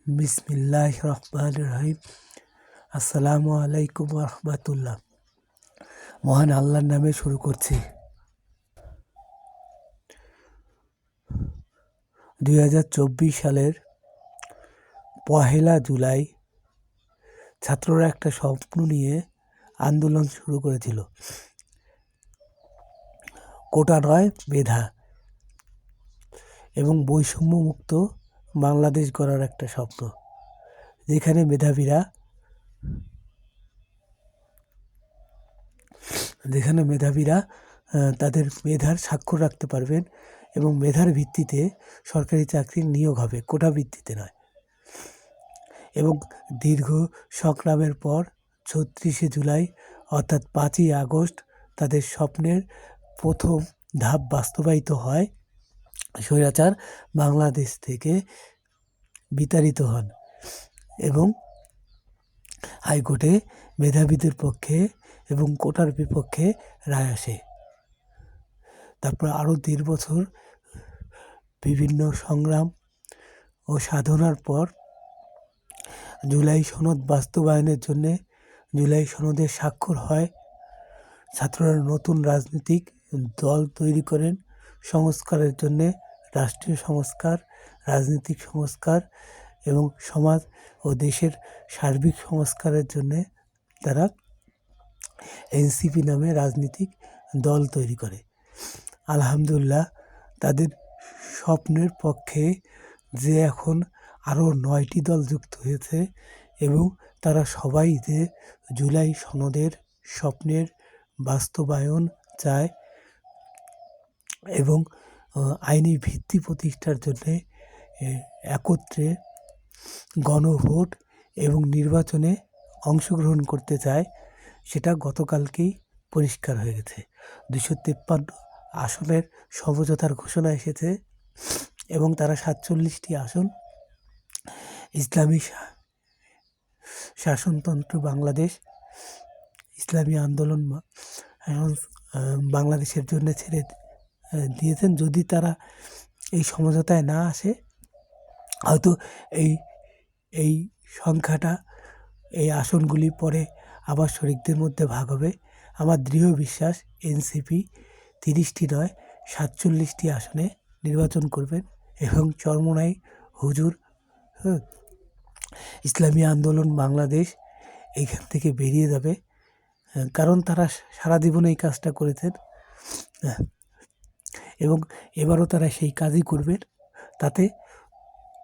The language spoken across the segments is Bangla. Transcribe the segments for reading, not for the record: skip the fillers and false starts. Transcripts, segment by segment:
বিসমিল্লাহির রহমানির রহিম। আসসালামু আলাইকুম রহমাতুল্লাহ। মহান আল্লাহর নামে শুরু করছি। 2024 সালের 1 জুলাই ছাত্ররা একটা স্বপ্ন নিয়ে আন্দোলন শুরু করেছিল। কোটা নয়, মেধা এবং বৈষম্যমুক্ত বাংলাদেশ গড়ার একটা স্বপ্ন, যেখানে মেধাবীরা তাদের মেধার স্বাক্ষর রাখতে পারবেন এবং মেধার ভিত্তিতে সরকারি চাকরির নিয়োগ হবে, কোটা ভিত্তিতে নয়। এবং দীর্ঘ সংগ্রামের পর 36 জুলাই অর্থাৎ 5ই আগস্ট তাদের স্বপ্নের প্রথম ধাপ বাস্তবায়িত হয়। স্বৈরাচার বাংলাদেশ থেকে বিতাড়িত হন এবং হাইকোর্টে মেধাবীদের পক্ষে এবং কোটার বিপক্ষে রায় আসে। তারপর আরও 1.5 বছর বিভিন্ন সংগ্রাম ও সাধনার পর জুলাই সনদ বাস্তবায়নের জন্যে জুলাই সনদে স্বাক্ষর হয়। ছাত্ররা নতুন রাজনৈতিক দল তৈরি করেন সংস্কারের জন্যে, রাষ্ট্রীয় সংস্কার, রাজনৈতিক সংস্কার এবং সমাজ ও দেশের সার্বিক সংস্কারের জন্যে তারা এনসিপি নামে রাজনৈতিক দল তৈরি করে। আলহামদুলিল্লাহ, তাদের স্বপ্নের পক্ষে যে এখন আরও 9টি দল যুক্ত হয়েছে এবং তারা সবাই যে জুলাই সনদের স্বপ্নের বাস্তবায়ন চায় এবং আইনি ভিত্তি প্রতিষ্ঠার জন্যে একত্রে গণভোট এবং নির্বাচনে অংশগ্রহণ করতে চায়, সেটা গতকালকেই পরিষ্কার হয়ে গেছে। 253 আসনের সমঝোতার ঘোষণা এসেছে এবং তারা 47টি আসন ইসলামী শাসনতন্ত্র বাংলাদেশ, ইসলামী আন্দোলন বাংলাদেশের জন্য ছেড়ে দিয়েছেন। যদি তারা এই সমঝোতায় না আসে, হয়তো এই সংখ্যাটা, এই আসনগুলি পরে আবার শরিকদের মধ্যে ভাগ হবে। আমার দৃঢ় বিশ্বাস এনসিপি 30টি নয় 47টি আসনে নির্বাচন করবেন এবং চরমোনাই হুজুর ইসলামী আন্দোলন বাংলাদেশ এইখান থেকে বেরিয়ে যাবে, কারণ তারা সারা জীবন এই কাজটা করেছেন এবং এবারও তারা সেই কাজই করবেন। তাতে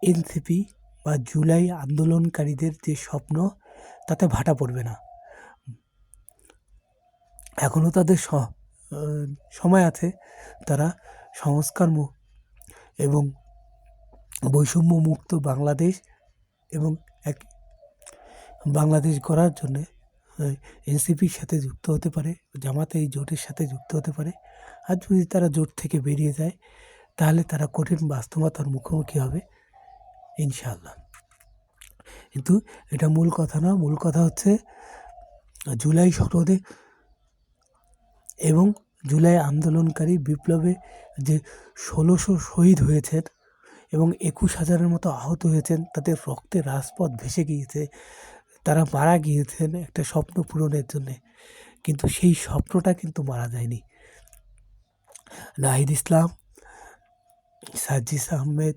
এনসিপি বা জুলাই আন্দোলনকারীদের যে স্বপ্ন, তাতে ভাটা পড়বে না। এখনও তাদের সময় আছে। তারা সংস্কার এবং বৈষম্যমুক্ত বাংলাদেশ এবং এক বাংলাদেশ গড়ার জন্যে এনসিপির সাথে যুক্ত হতে পারে, জামাতে এই জোটের সাথে যুক্ত হতে পারে। আর যদি তারা জোট থেকে বেরিয়ে যায়, তাহলে তারা কঠিন বাস্তবতার মুখোমুখি হবে ইনশাআল্লাহ। কিন্তু এটা মূল কথা না। মূল কথা হচ্ছে জুলাই সনদে এবং জুলাই আন্দোলনকারী বিপ্লবে যে 1600 শহীদ হয়েছেন এবং 21,000-এর মতো আহত হয়েছেন, তাদের রক্তে রাজপথ ভেসে গিয়েছে, তারা মারা গিয়েছেন একটা স্বপ্ন পূরণের জন্যে। কিন্তু সেই স্বপ্নটা কিন্তু মারা যায়নি। নাহিদ ইসলাম, সাজিস আহমেদ,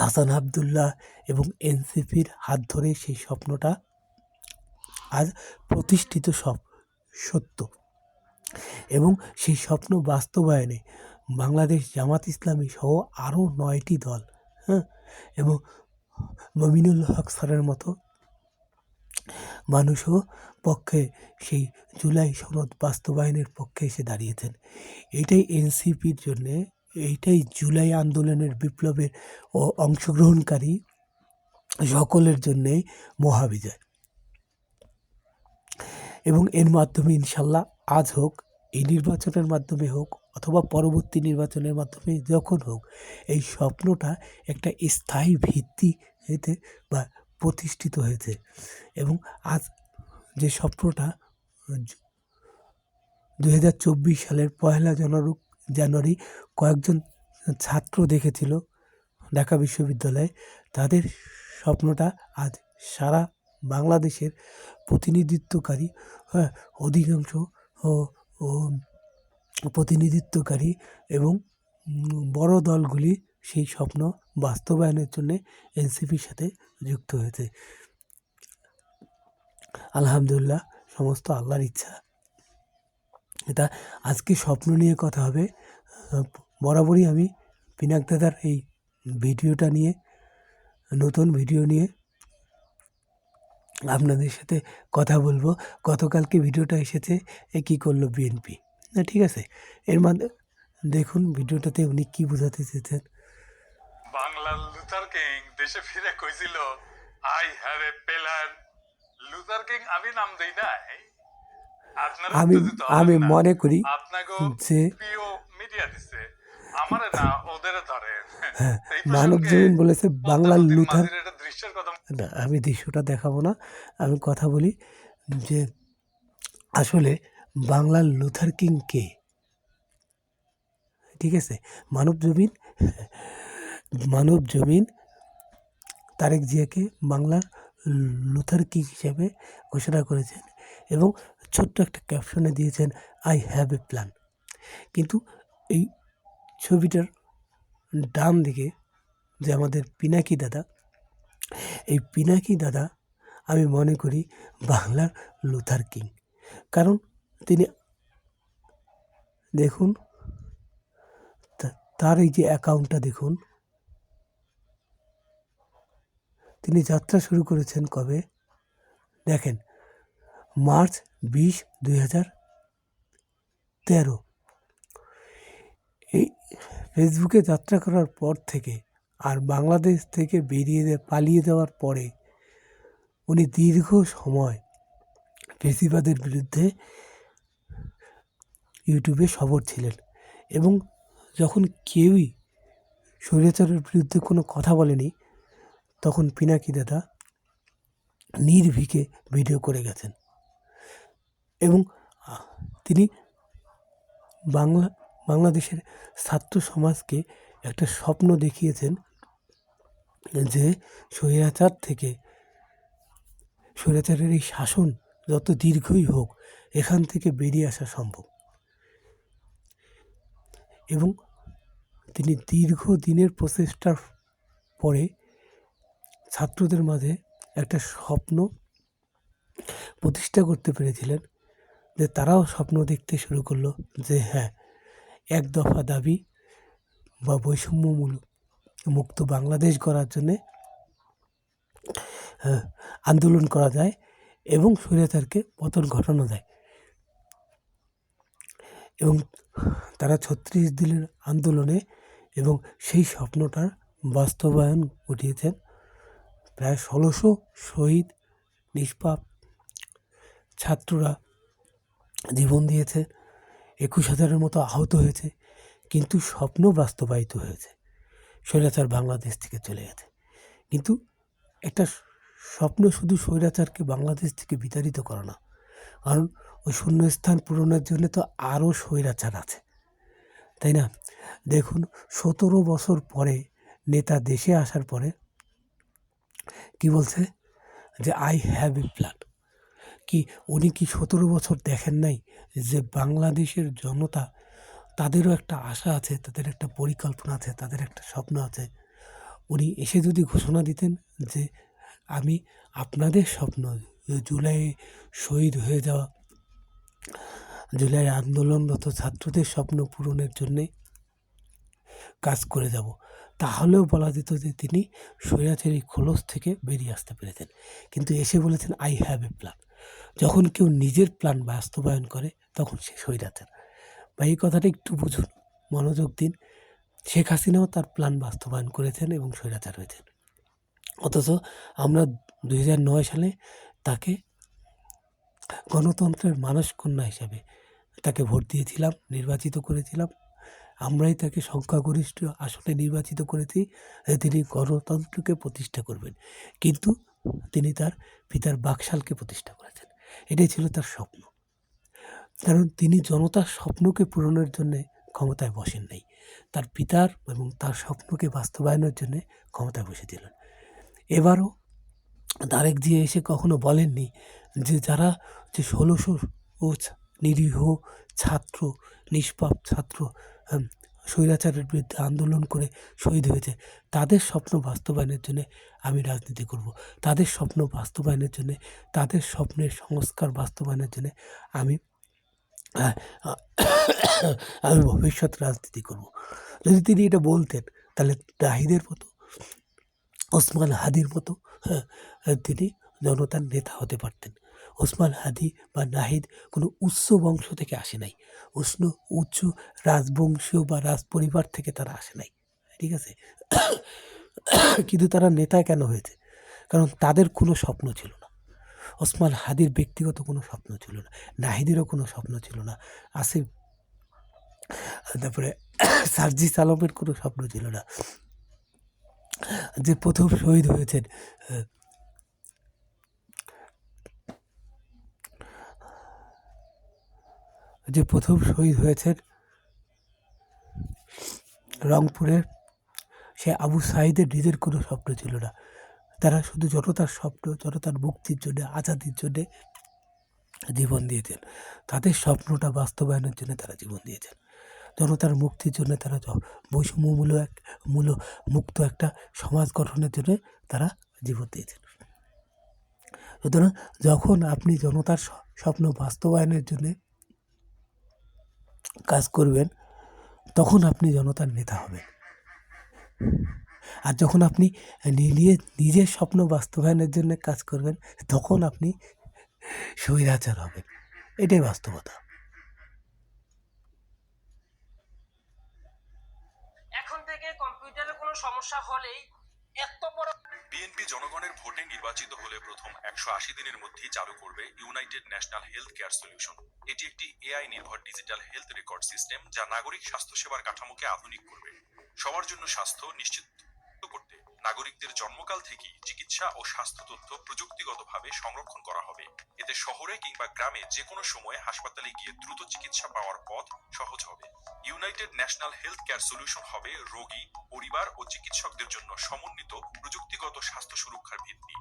হাসান আবদুল্লাহ এবং এনসিপির হাত ধরে সেই স্বপ্নটা আজ প্রতিষ্ঠিত সত্য এবং সেই স্বপ্ন বাস্তবায়নে বাংলাদেশ জামাত ইসলামী সহ আরও 9টি দল এবং মমিনুল হক স্যারের মতো মানুষও পক্ষে সেই জুলাই সনদ বাস্তবায়নের পক্ষে এসে দাঁড়িয়েছেন। এটাই এনসিপির জন্যে, এইটাই জুলাই আন্দোলনের বিপ্লবের ও অংশগ্রহণকারী সকলের জন্যেই মহাবিজয়। এবং এর মাধ্যমে ইনশাল্লাহ আজ হোক, এই নির্বাচনের মাধ্যমে হোক অথবা পরবর্তী নির্বাচনের মাধ্যমে যখন হোক, এই স্বপ্নটা একটা স্থায়ী ভিত্তিতে বা প্রতিষ্ঠিত হয়েছে। এবং আজ যে স্বপ্নটা 2024 সালের 1 জানুয়ারি কয়েকজন ছাত্র দেখেছিল ঢাকা বিশ্ববিদ্যালয়ে, তাদের স্বপ্নটা আজ সারা বাংলাদেশের প্রতিনিধিত্বকারী, হ্যাঁ, অধিকাংশ ও ও প্রতিনিধিত্বকারী এবং বড় দলগুলি সেই স্বপ্ন বাস্তবায়নের জন্যে এনসিপির সাথে যুক্ত হয়েছে। আলহামদুলিল্লাহ, সমস্ত আল্লাহর ইচ্ছা। এটা আজকে স্বপ্ন নিয়ে কথা হবে। বরাবরই আমি পিনাক দাদার এই ভিডিওটা নিয়ে, নতুন ভিডিও নিয়ে আপনাদের সাথে কথা বলবো। গতকালকে ভিডিওটা এসেছে কী করলো বিএনপি, না ঠিক আছে। এর মধ্যে দেখুন ভিডিওটাতে উনি কি বোঝাতে চেয়েছেন। বাংলার লুথার কিং দেশে ফিরে কইছিল, I have a plan. Luther king আমি নাম দেই নাই, আমি মনে করি আপনাকে যে প্রিয় মিডিয়া দিছে, আমারে না ওদের ধরে। হ্যাঁ, মানব জমিন বলেছে বাংলার লুথার। এটা দৃশ্যের কথা না, আমি দৃশ্যটা দেখাবো না, আমি কথা বলি যে আসলে বাংলার লুথার কিং কে, ঠিক আছে। মানব জমিন তারেক জিয়াকে বাংলার লুথার কিং হিসেবে ঘোষণা করেছেন এবং ছোট্ট একটা ক্যাপশনে দিয়েছেন আই হ্যাভ এ প্ল্যান। কিন্তু এই ছবিটার ডান দিকে যে আমাদের পিনাকি দাদা, এই পিনাকি দাদা আমি মনে করি বাংলার লুথার কিং। কারণ তিনি দেখুন তার এই যে অ্যাকাউন্টটা দেখুন, তিনি যাত্রা শুরু করেছেন কবে দেখেন, মার্চ 20, 2013। এই ফেসবুকে যাত্রা করার পর থেকে আর বাংলাদেশ থেকে পালিয়ে যাওয়ার পরে উনি দীর্ঘ সময় ফেসিবাদের বিরুদ্ধে ইউটিউবে সরব ছিলেন এবং যখন কেউই স্বৈরাচারের বিরুদ্ধে কোনো কথা বলেনি, তখন পিনাকি দাদা নির্ভীকে ভিডিও করে গেছেন এবং তিনি বাংলাদেশের ছাত্র সমাজকে একটা স্বপ্ন দেখিয়েছেন যে স্বৈরাচারের এই শাসন যত দীর্ঘই হোক এখান থেকে বেরিয়ে আসা সম্ভব। এবং তিনি দীর্ঘ দিনের প্রচেষ্টার পরে ছাত্রদের মাঝে একটা স্বপ্ন প্রতিষ্ঠা করতে পেরেছিলেন, যে তারাও স্বপ্ন দেখতে শুরু করলো যে হ্যাঁ, এক দফা দাবি বা বৈষম্যমূলক মুক্ত বাংলাদেশ গড়ার জন্যে আন্দোলন করা যায় এবং স্বৈরাচারকে পতন ঘটানো যায়। এবং তারা 36 দিনের আন্দোলনে এবং সেই স্বপ্নটার বাস্তবায়ন ঘটিয়েছেন। প্রায় 1600 শহীদ নিষ্পাপ ছাত্ররা জীবন দিয়েছে, 21,000-এর মতো আহত হয়েছে, কিন্তু স্বপ্ন বাস্তবায়িত হয়েছে। স্বৈরাচার বাংলাদেশ থেকে চলে গেছে। কিন্তু একটা স্বপ্ন শুধু স্বৈরাচারকে বাংলাদেশ থেকে বিতাড়িত করে না, কারণ ওই শূন্যস্থান পূরণের জন্য তো আরও স্বৈরাচার আছে, তাই না? দেখুন 17 বছর পরে নেতা দেশে আসার পরে কি বলছে যে আই হ্যাভ এ প্ল্যান। কি উনি কি 17 বছর দেখেন নাই যে বাংলাদেশের জনতা, তাদেরও একটা আশা আছে, তাদের একটা পরিকল্পনা আছে, তাদের একটা স্বপ্ন আছে। উনি এসে যদি ঘোষণা দিতেন যে আমি আপনাদের স্বপ্ন, জুলাইয়ে শহীদ হয়ে যাওয়া, জুলাইয়ের আন্দোলনরত ছাত্রদের স্বপ্ন পূরণের জন্যে কাজ করে যাব, তাহলেও বলা যেত যে তিনি স্বৈরাচারী খোলস থেকে বেরিয়ে আসতে পেরেছেন। কিন্তু এসে বলেছেন আই হ্যাভ এ প্ল্যান। যখন কেউ নিজের প্ল্যান বাস্তবায়ন করে তখন সে স্বৈরাচার। বা এই কথাটা একটু বুঝুন, মনোযোগ দিন। শেখ হাসিনাও তার প্ল্যান বাস্তবায়ন করেছেন এবং স্বৈরাচার হয়েছেন। অথচ আমরা 2009 সালে তাকে গণতন্ত্রের মানসকন্যা হিসেবে তাকে ভোট দিয়েছিলাম, নির্বাচিত করেছিলাম। আমরাই তাকে সংখ্যাগরিষ্ঠ আসনে নির্বাচিত করেছি যে তিনি গণতন্ত্রকে প্রতিষ্ঠা করবেন, কিন্তু তিনি তার পিতার বাকশালকে প্রতিষ্ঠা করেছেন। এটাই ছিল তার স্বপ্ন। কারণ তিনি জনতার স্বপ্নকে পূরণের জন্যে ক্ষমতায় বসেন নাই, তার পিতার এবং তার স্বপ্নকে বাস্তবায়নের জন্যে ক্ষমতায় বসেছিলেন। এবারও তারেক জিয়া এসে কখনো বলেননি যে যারা যে ১৬০০ নিরীহ ছাত্র, নিষ্পাপ ছাত্র স্বৈরাচারের বিরুদ্ধে আন্দোলন করে শহীদ হয়েছে, তাদের স্বপ্ন বাস্তবায়নের জন্যে আমি রাজনীতি করব। তাদের স্বপ্ন বাস্তবায়নের জন্যে, তাদের স্বপ্নের সংস্কার বাস্তবায়নের জন্যে আমি আ আ আমি ভবিষ্যৎ রাজনীতি করব। যদি তিনি এটা বলতেন তাহলে নাহিদের মতো, ওসমান হাদির মতো তিনি জনতার নেতা হতে পারতেন। ওসমান হাদি বা নাহিদ কোনো উচ্চ বংশ থেকে আসে নাই। উচ্চ রাজবংশীয় বা রাজপরিবার থেকে তারা আসে নাই। ঠিক আছে? কিন্তু তারা নেতা কেন হয়েছে? কারণ তাদের কোনো স্বপ্ন ছিল না। ওসমান হাদির ব্যক্তিগত কোনো স্বপ্ন ছিল না। নাহিদেরও কোনো স্বপ্ন ছিল না। আসিফ তারপরে সার্জিস আলমের কোনো স্বপ্ন ছিল না। যে প্রথম শহীদ হয়েছেন রংপুরের সে আবু সাঈদের নিজের কোনো স্বপ্ন ছিল না। তারা শুধু জনতার স্বপ্ন, জনতার মুক্তির জন্যে, আজাদির জন্যে জীবন দিয়েছেন। তাদের স্বপ্নটা বাস্তবায়নের জন্য তারা জীবন দিয়েছেন। জনতার মুক্তির জন্য তারা মুক্ত একটা সমাজ গঠনের জন্য তারা জীবন দিয়েছেন। সুতরাং যখন আপনি জনতার স্বপ্ন বাস্তবায়নের জন্যে কাজ করবেন, তখন আপনি জনতার নেতা হবেন। আর যখন আপনি নিজের স্বপ্ন বাস্তবায়নের জন্য কাজ করবেন, তখন আপনি স্বৈরাচার হবেন। এটাই বাস্তবতা। এখন থেকে কম্পিউটারে কোনো সমস্যা হলেই এত বড় বিএনপি জনগণের ভোটে নির্বাচিত হলে প্রথম ১৮০ দিনের মধ্যেই চালু করবে United national health care solution. এটি একটি এআই নির্ভর ডিজিটাল হেলথ রেকর্ড সিস্টেম যা নাগরিক স্বাস্থ্যসেবার কাঠামোকে আধুনিক করবে। সবার জন্য স্বাস্থ্য নিশ্চিত করতে নাগরিকদের জন্মকাল থেকেই চিকিৎসা ও স্বাস্থ্য তথ্য প্রযুক্তিগতভাবে সংরক্ষণ করা হবে। এতে শহরে কিংবা গ্রামে যে কোনো সময়ে হাসপাতালে গিয়ে দ্রুত চিকিৎসা পাওয়ার পথ সহজ হবে। United national health care solution হবে রোগী, পরিবার ও চিকিৎসকদের জন্য সমন্বিত প্রযুক্তিগত স্বাস্থ্য সুরক্ষার ভিত্তি।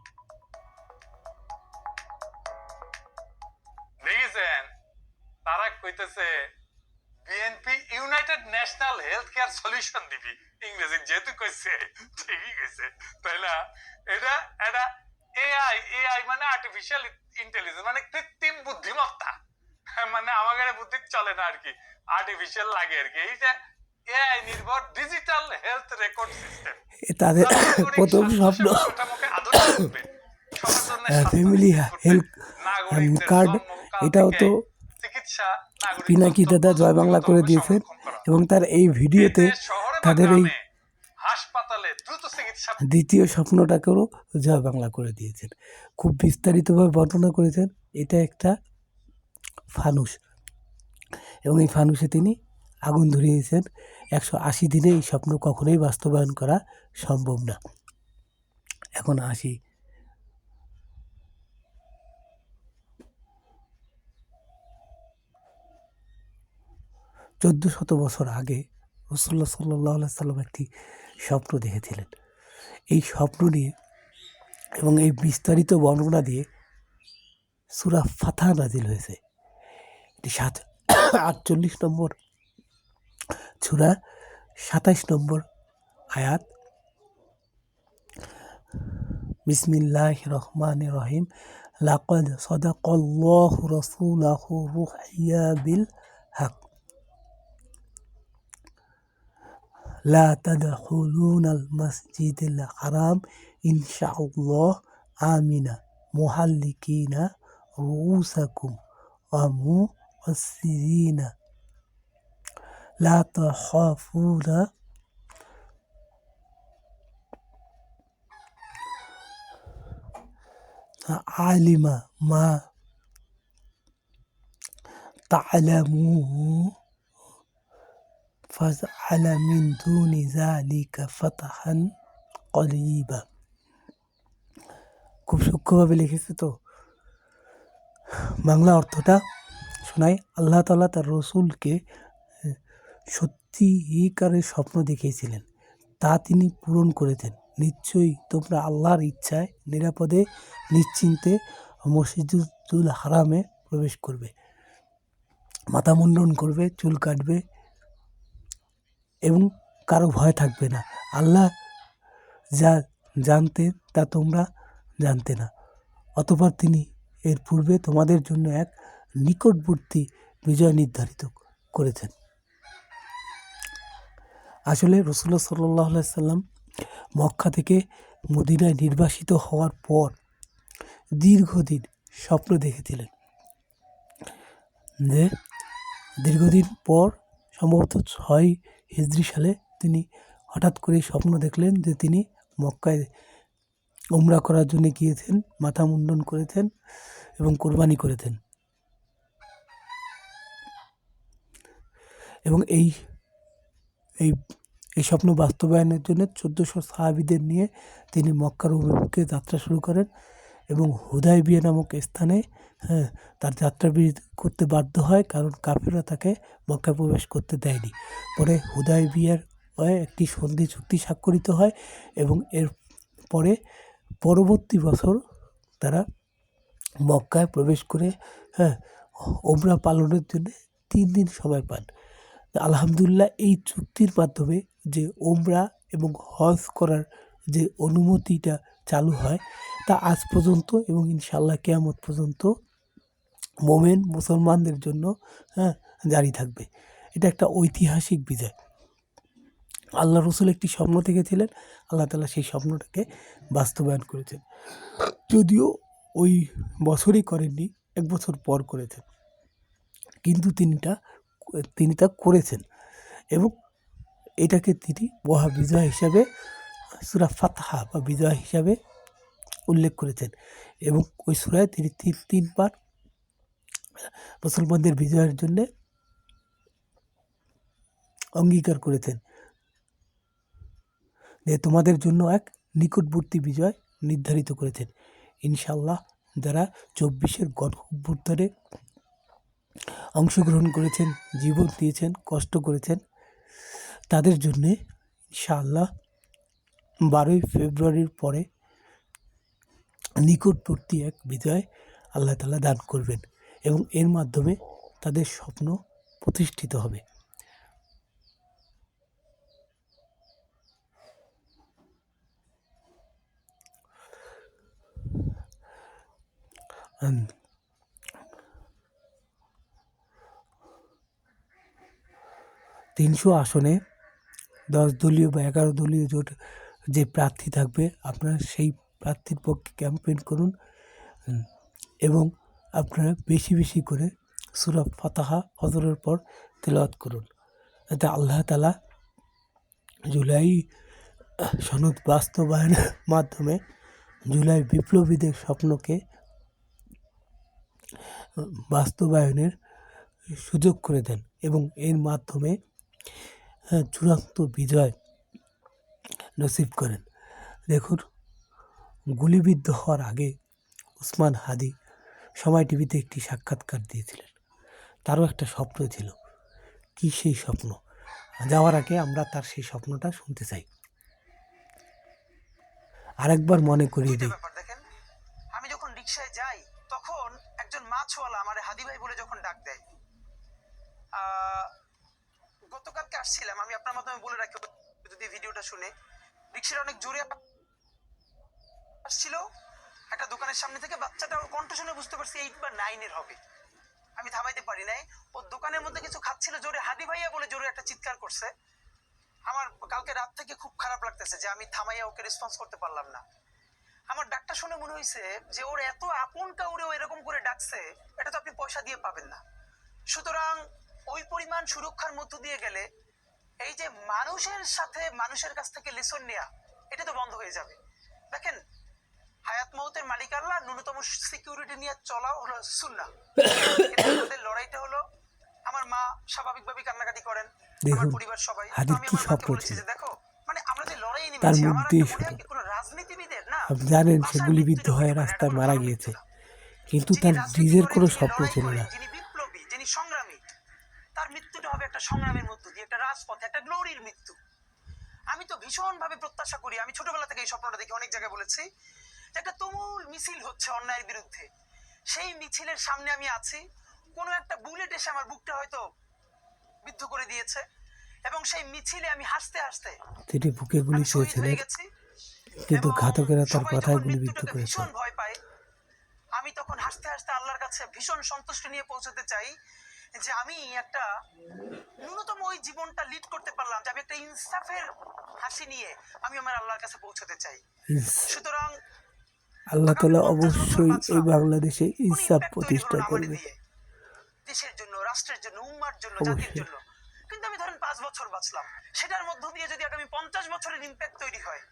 দেখেছেন, তারা কইতেছে BNP United national health care solution দিবি। ইংরেজি যেহেতু কইছে, ঠিকই কইছে, তাই না? এটা এটা এআই মানে আর্টিফিশিয়াল ইন্টেলিজেন্স, মানে কৃত্রিম বুদ্ধিমত্তা। মানে আমাদের বুদ্ধি চলে না আর কি, আর্টিফিশিয়াল লাগে আর কি। এই যে এআই নির্ভর ডিজিটাল হেলথ রেকর্ড সিস্টেম, তাদের প্রথম স্বপ্ন ফ্যামিলি হেলথ কার্ড। এটাও তো পিনাকি দাদা জয় বাংলা করে দিয়েছেন, এবং তার এই ভিডিওতে তাদের এই হাসপাতালে দ্রুত চিকিৎসা দ্বিতীয় স্বপ্নটাকেও জয় বাংলা করে দিয়েছেন। খুব বিস্তারিতভাবে বর্ণনা করেছেন। এটা একটা ফানুস, এবং এই ফানুসে তিনি আগুন ধরিয়েছেন। ১৮০ দিনে এই স্বপ্ন কখনোই বাস্তবায়ন করা সম্ভব না। এখন আসি চোদ্দশত বছর আগে রাসূলুল্লাহ সাল্লাল্লাহু আলাইহি সাল্লাম একটি স্বপ্ন দেখেছিলেন। এই স্বপ্ন নিয়ে এবং এই বিস্তারিত বর্ণনা দিয়ে সূরা ফাতহা নাজিল হয়েছে। এটি ৪৮ নম্বর সূরা ২৭ নম্বর আয়াত। বিসমিল্লাহির রহমানির রহিম। লাকাদ সাদাকাল্লাহু রাসূলাহু রুইয়া বিল হক লা তাদখুলুনাল মাসজিদাল হারাম ইনশাআল্লাহ আমিনা মুহাল্লিকিনা রুউসাকুম ওয়া মুকাসসিরিনা লা তাখাফুনা আলিমা মা তা'লামুহু ফাজআলা মিন দুনি যালিকা ফাতহান করিবা। খুব সূক্ষ্মভাবে লিখেছে তো, বাংলা অর্থটা শোনায়। আল্লাহ তাআলা তার রসুলকে সত্যিকারের স্বপ্ন দেখিয়েছিলেন, তা তিনি পূরণ করেছেন। নিশ্চয়ই তোমরা আল্লাহর ইচ্ছায় নিরাপদে নিশ্চিন্তে মসজিদুল হারামে প্রবেশ করবে, মাথা মুন্ডন করবে, চুল কাটবে এবং কারো ভয় থাকবে না। আল্লাহ যা জানতেন তা তোমরা জানতে না। অতঃপর তিনি এর পূর্বে তোমাদের জন্য এক নিকটবর্তী বিজয় নির্ধারিত করেছেন। আসলে রাসূলুল্লাহ সাল্লাল্লাহু আলাইহি সাল্লাম মক্কা থেকে মদিনায় নির্বাসিত হওয়ার পর দীর্ঘদিন স্বপ্ন দেখেছিলেন যে দীর্ঘদিন পর সম্ভবত 6 হিজরি সালে তিনি হঠাৎ করে স্বপ্ন দেখলেন যে তিনি মক্কায় উমরা করার জন্য গিয়েছেন, মাথা মুন্ডন করেছেন এবং কোরবানি করেছেন। এবং এই এই এই স্বপ্ন বাস্তবায়নের জন্য 1400 সাহাবীদের নিয়ে তিনি মক্কার অভিমুখে যাত্রা শুরু করেন এবং হুদায়বিয়া নামক স্থানে তার যাত্রা বিরতি করতে বাধ্য হয়, কারণ কাফেররা তাকে মক্কায় প্রবেশ করতে দেয়নি। পরে হুদায়বিয়ার একটি সন্ধি চুক্তি স্বাক্ষরিত হয় এবং এর পরে পরবর্তী বছর তারা মক্কায় প্রবেশ করে উমরা পালনের জন্য 3 দিন সময় পান। আলহামদুলিল্লাহ, এই চুক্তির মাধ্যমে যে উমরা এবং হজ করার যে অনুমতিটা চালু হয় তা আজ পর্যন্ত এবং ইনশাআল্লাহ কিয়ামত পর্যন্ত মোমেন মুসলমানদের জন্য জারি থাকবে। এটা একটা ঐতিহাসিক বিজয়। আল্লাহ রসুল একটি স্বপ্ন দেখেছিলেন, আল্লাহ তাআলা সেই স্বপ্নটাকে বাস্তবায়ন করেছেন। যদিও ওই বছরই করেননি, 1 বছর পর করেছেন, কিন্তু তিনি তা করেছেন এবং এটাকে তিনি মহা বিজয় হিসাবে সূরা ফাতহা বা বিজয় হিসাবে উল্লেখ করেছেন এবং ওই সূরায় তিনি 3 বার মুসলমানদের বিজয়ের জন্য অঙ্গীকার করেছেন যে তোমাদের জন্য এক নিকটবর্তী বিজয় নির্ধারিত করেছেন। ইনশাআল্লাহ যারা 24-এর গণ-অভ্যুত্থানে অংশগ্রহণ করেছেন, জীবন দিয়েছেন, কষ্ট করেছেন, তাদের জন্যে ইনশাআল্লাহ 12ই ফেব্রুয়ারির পরে নিকটবর্তী এক বিজয় আল্লাহ তাআলা দান করবেন এবং এর মাধ্যমে তাদের স্বপ্ন প্রতিষ্ঠিত হবে। তিনশো আসনে 10 দলীয় বা 11 দলীয় জোট যে প্রার্থী থাকবে, আপনারা সেই প্রার্থীর পক্ষে ক্যাম্পেইন করুন এবং আপনারা বেশি বেশি করে সূরা ফাতহা ফজরের পর তেলাওয়াত করুন, যাতে আল্লাহ তাআলা জুলাই সনদ বাস্তবায়নের মাধ্যমে জুলাই বিপ্লবীদের স্বপ্নকে বাস্তবায়নের সুযোগ করে দেন এবং এর মাধ্যমে চূড়ান্ত বিজয় নসিব করেন। দেখুন, গুলিবিদ্ধ হওয়ার আগে ওসমান হাদি সময় টিভিতে একটি সাক্ষাৎকার দিয়েছিলেন। তারও একটা স্বপ্ন ছিল। কি সেই স্বপ্ন? যাওয়ার আগে আমরা তার সেই স্বপ্নটা শুনতে চাই। আরেকবার মনে করিয়ে দিই। দেখেন, আমি যখন রিকশায় যাই তখন একজন মাছওয়ালা আমারে হাদি ভাই বলে যখন ডাক দেয়, গতকালকে আসছিলাম, আমি আপনার মাধ্যমে বলে রাখি যদি ভিডিওটা শুনে, রিকশার অনেক জোরে আসছিল, একটা দোকানের সামনে থেকে বাচ্চাটা ওর কণ্ঠ শুনে বুঝতে পারছি 8 বা 9 এর হবে। আমি থামাইতে পারি নাই, ও দোকানের মধ্যে কিছু খাচ্ছিল, জোরে হাদি ভাইয়া বলে জোরে একটা চিৎকার করছে। আমার কালকে রাত থেকে খুব খারাপ লাগতেছে যে আমি থামাইয়া ওকে রেসপন্স করতে পারলাম না। আমার ডাকটা শুনে মনে হয়েছে যে ওর এত আপন কাউরে এরকম করে ডাকছে, এটা তো আপনি পয়সা দিয়ে পাবেন না। সুতরাং ওই পরিমাণ সুরক্ষার মধ্য দিয়ে গেলে এই যে মানুষের সাথে মানুষের কাছ থেকে লেসন নেওয়া, এটা তো বন্ধ হয়ে যাবে। দেখেন, হায়াত মৌতের মালিক আল্লাহ, ন্যূনতম সিকিউরিটি নিয়ে চলা হলো সুন্নাহ। আমাদের লড়াইটা হলো, আমার মা স্বাভাবিকভাবে কান্নাকাটি করেন, আমার পরিবার সবাই। আমি আমার মাকে বলেছি যে দেখো, মানে আমরা যে লড়াই নেমেছি, আমার একটা মনে হয় কোনো রাজনীতিবিদের না, আপনি জানেন সে গুলিবিদ্ধ হয়ে রাস্তায় মারা গিয়েছে, কিন্তু তার নিজের কোনো স্বপ্ন ছিল না। যিনি বিপ্লবী, যিনি সংগ্রামী, তার মৃত্যুটা হবে একটা সংগ্রামের মধ্য দিয়ে, একটা রাজপথে, একটা গ্লোরির মৃত্যু। আমি তো ভীষণভাবে প্রত্যাশা করি, আমি ছোটবেলা থেকে এই স্বপ্নটা দেখি, অনেক জায়গায় বলেছি, যে একটা তুমুল মিছিল হচ্ছে অন্যায়ের বিরুদ্ধে। সেই মিছিলের সামনে আমি আছি, কোনো একটা বুলেট এসে আমার বুকটা হয়তো বিদ্ধ করে দিয়েছে, এবং সেই মিছিলে আমি হাসতে হাসতে তিনি বুকে গুলি আমি শহীদ চেয়েছিলেন, হয়ে গেছি। কিন্তু এবং ঘাতকেরা তার সবাই কথায় যখন গুলিবিদ্ধ মৃত্যুটাকে করেছে। ভীষণ ভয় পায়, আমি তখন হাসতে হাসতে আল্লাহর কাছে ভীষণ সন্তুষ্টি নিয়ে পৌঁছতে চাই যে আমি একটা ন্যূনতম ওই জীবনটা লিড করতে পারলাম, যে আমি একটা ইনসাফের হাসি নিয়ে আমি আমার আল্লাহর কাছে পৌঁছতে চাই। সুতরাং আল্লাহ তাআলা আগামী 50 বছর অবশ্যই এই বাঁচলাম, বাংলাদেশে কোন ইনসাফ ইম্প্যাক্ট তৈরি প্রতিষ্ঠা হলো না আমার করবে। দিয়ে, দেশের জন্য, রাষ্ট্রের জন্য, উম্মার জন্য, জাতির অবশ্যই। জন্য। কিন্তু আমি ধরেন 5 বছর বাঁচলাম, সেটার মধ্য দিয়ে যদি আগামী 50 বছরের ইম্প্যাক্ট তৈরি হয়,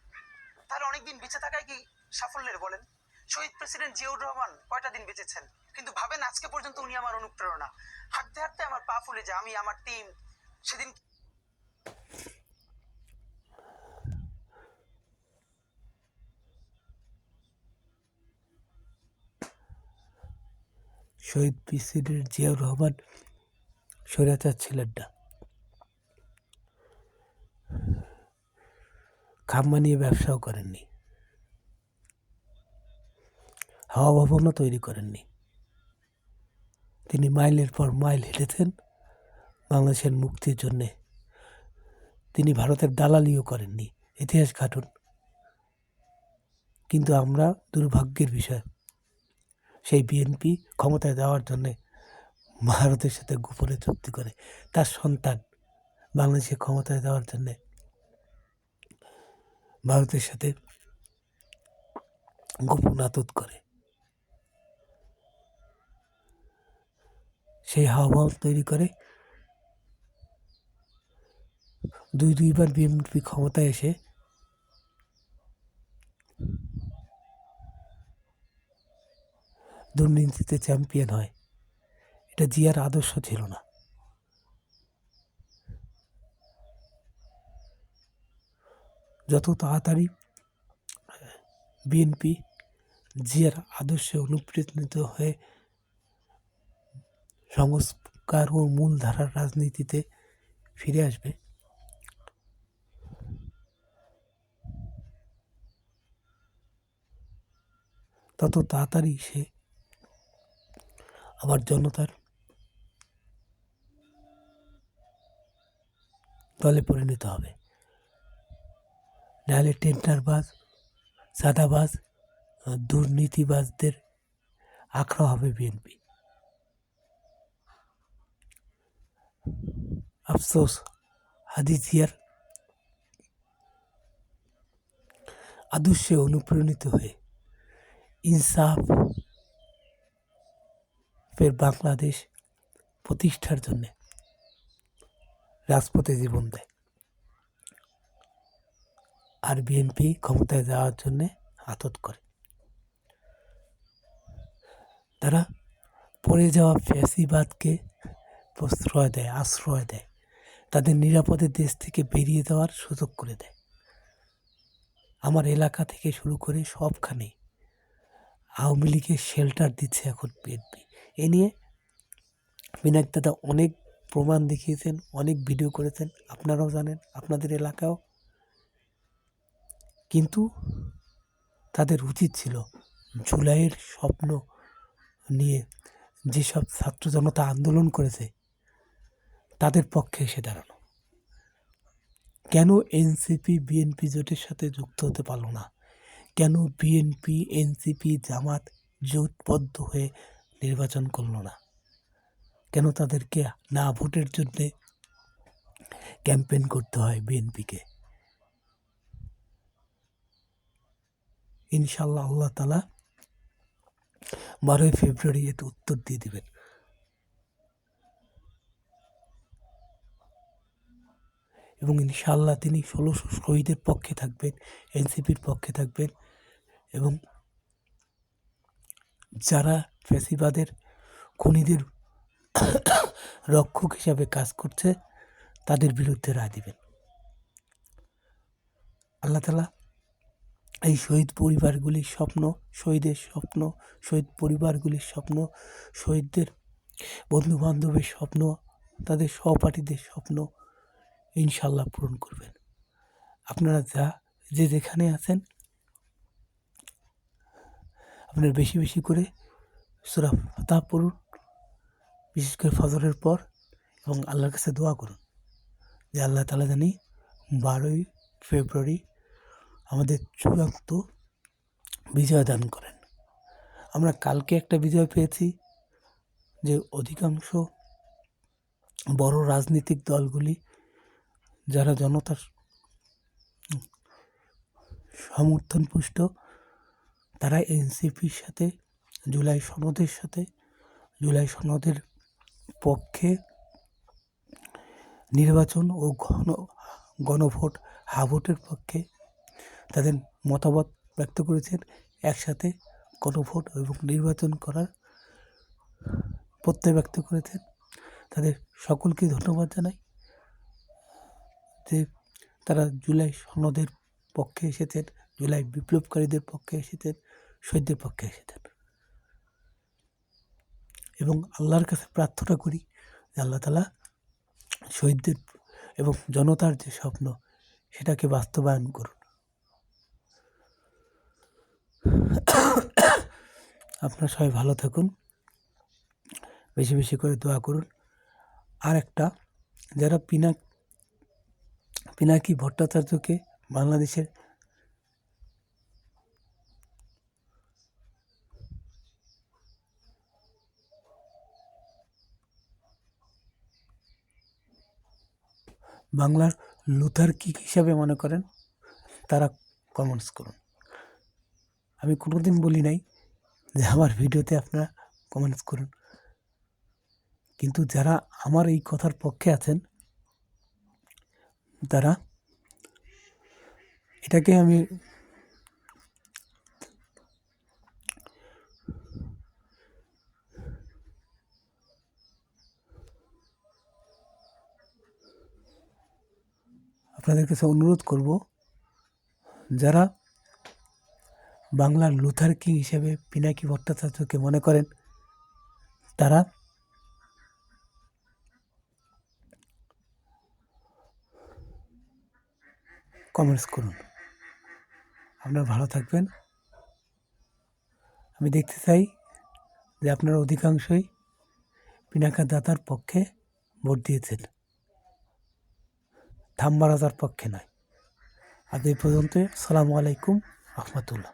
তাহলে অনেকদিন বেঁচে থাকায় কি সাফল্যের বলেন? শহীদ প্রেসিডেন্ট জিয়াউর রহমান কয়টা দিন বেঁচেছেন, কিন্তু ভাবেন আজকে পর্যন্ত উনি আমার অনুপ্রেরণা। হাঁটতে হাঁটতে আমার পা ফুলে যায়, আমি আমার টিম সেদিন শহীদ প্রেসিডেন্ট জিয়াউর রহমান স্বৈরাচার ছিলেন না, খাম্মা নিয়ে ব্যবসাও করেননি, হাওয়া ভবনও তৈরি করেননি। তিনি মাইলের পর মাইল হেঁটেছেন বাংলাদেশের মুক্তির জন্যে। তিনি ভারতের দালালিও করেননি, ইতিহাস ঘাটুন। কিন্তু আমরা দুর্ভাগ্যের বিষয়, সেই বিএনপি ক্ষমতায় যাওয়ার জন্যে ভারতের সাথে গোপনে চুক্তি করে, তার সন্তান বাংলাদেশে ক্ষমতায় যাওয়ার জন্যে ভারতের সাথে গোপন আতত করে। সেই হাওয়া তৈরি করে দুইবার বিএনপি ক্ষমতায় এসে দুর্নীতিতে চ্যাম্পিয়ন হয়। এটা জিয়ার আদর্শ ছিল না। যত তাড়াতাড়ি বিএনপি জিয়ার আদর্শে অনুপ্রাণিত হয়ে সংস্কার ও মূলধারার রাজনীতিতে ফিরে আসবে, তত তাড়াতাড়ি সে আবার জনতার দলে পরিণত হবে। নাহলে টেন্ডারবাজ, চাঁদাবাজ, দুর্নীতিবাজদের আখড়া হবে বিএনপি। আফসোস, হাদি জিয়ার আদর্শে অনুপ্রাণিত হয়ে ইনসাফ ফের বাংলাদেশ প্রতিষ্ঠার জন্যে রাজপথে জীবন দেয়, আর বিএনপি ক্ষমতায় যাওয়ার জন্যে আতত করে। তারা পড়ে যাওয়া ফ্যাসিবাদকে প্রশ্রয় দেয়, আশ্রয় দেয়, তাদের নিরাপদে দেশ থেকে বেরিয়ে যাওয়ার সুযোগ করে দেয়। আমার এলাকা থেকে শুরু করে সবখানে আওয়ামী লীগের শেল্টার দিচ্ছে এখন বিএনপি। এ নিয়ে বিনায়ক দাদা অনেক প্রমাণ দেখিয়েছেন, অনেক ভিডিও করেছেন, আপনারাও জানেন, আপনাদের এলাকাও। কিন্তু তাদের উচিত ছিল জুলাইয়ের স্বপ্ন নিয়ে যেসব ছাত্র জনতা আন্দোলন করেছে তাদের পক্ষে এসে দাঁড়ানো। কেন এনসিপি বিএনপি জোটের সাথে যুক্ত হতে পারল না? কেন বিএনপি, এনসিপি, জামাত জোটবদ্ধ হয়ে নির্বাচন করল না? কেন তাদেরকে না ভোটের জন্যে ক্যাম্পেইন করতে হয় বিএনপিকে? ইনশাল্লাহ আল্লাহ তাআলা 12ই ফেব্রুয়ারি এর উত্তর দিয়ে দিবেন। এবং ইনশাআল্লাহ তিনি 1600 শহীদের পক্ষে থাকবেন, এনসিপির পক্ষে থাকবেন, এবং যারা ফ্যাসিবাদের খুনিদের রক্ষক হিসাবে কাজ করছে তাদের বিরুদ্ধে রায় দিবেন। আল্লাহ তাআলা এই শহীদ পরিবারগুলির স্বপ্ন, শহীদের স্বপ্ন, শহীদ পরিবারগুলির স্বপ্ন, শহীদদের বন্ধুবান্ধবের স্বপ্ন, তাদের সহপাঠীদের স্বপ্ন ইনশাআল্লাহ পূরণ করবেন। আপনারা যে যেখানে আছেন আপনারা বেশি বেশি করে সূরা ফাতিহা পড়ুন, বিশেষ করে ফজরের পর, এবং আল্লাহর কাছে দোয়া করুন যে আল্লাহ তাআলা জানি 12ই ফেব্রুয়ারি আমাদের চূড়ান্ত বিজয় দান করেন। আমরা কালকে একটা বিজয় পেয়েছি যে অধিকাংশ বড় রাজনৈতিক দলগুলি যারা জনতার সমর্থন পুষ্ট, তারা এনসিপির সাথে জুলাই সনদের পক্ষে নির্বাচন ও গণভোট ভোটের পক্ষে তাদের মতামত ব্যক্ত করেছেন, একসাথে গণভোট এবং নির্বাচন করার প্রত্যয় ব্যক্ত করেছেন। তাদের সকলকে ধন্যবাদ জানাই যে তারা জুলাই সনদের পক্ষে এসেছেন, জুলাই বিপ্লবকারীদের পক্ষে এসেছেন, শহীদদের পক্ষে এসেছেন। এবং আল্লাহর কাছে প্রার্থনা করি যে আল্লাহ তাআলা শহীদদের এবং জনতার যে স্বপ্ন সেটাকে বাস্তবায়ন করুন। আপনারা সবাই ভালো থাকুন, বেশি বেশি করে দোয়া করুন। আর একটা, যারা পিনাকি ভট্টাচার্যকে বাংলাদেশের বাংলার লুথার কিং হিসাবে মনে করেন, তারা কমেন্টস করুন। আমি কোনোদিন বলি নাই যে আমার ভিডিওতে আপনারা কমেন্টস করুন, কিন্তু যারা আমার এই কথার পক্ষে আছেন তারা এটাকে আমি আপনাদের কাছে অনুরোধ করব, যারা বাংলার লুথার কিং হিসেবে পিনাকি ভট্টাচার্যকে মনে করেন, তারা কমেন্টস করুন। আপনারা ভালো থাকবেন। আমি দেখতে চাই যে আপনারা অধিকাংশই পিনাকা দাতার পক্ষে ভোট দিয়েছেন, থাম্বা রাজার পক্ষে নয়। আজ এই পর্যন্ত। আসসালামু আলাইকুম রহমতুল্লাহ।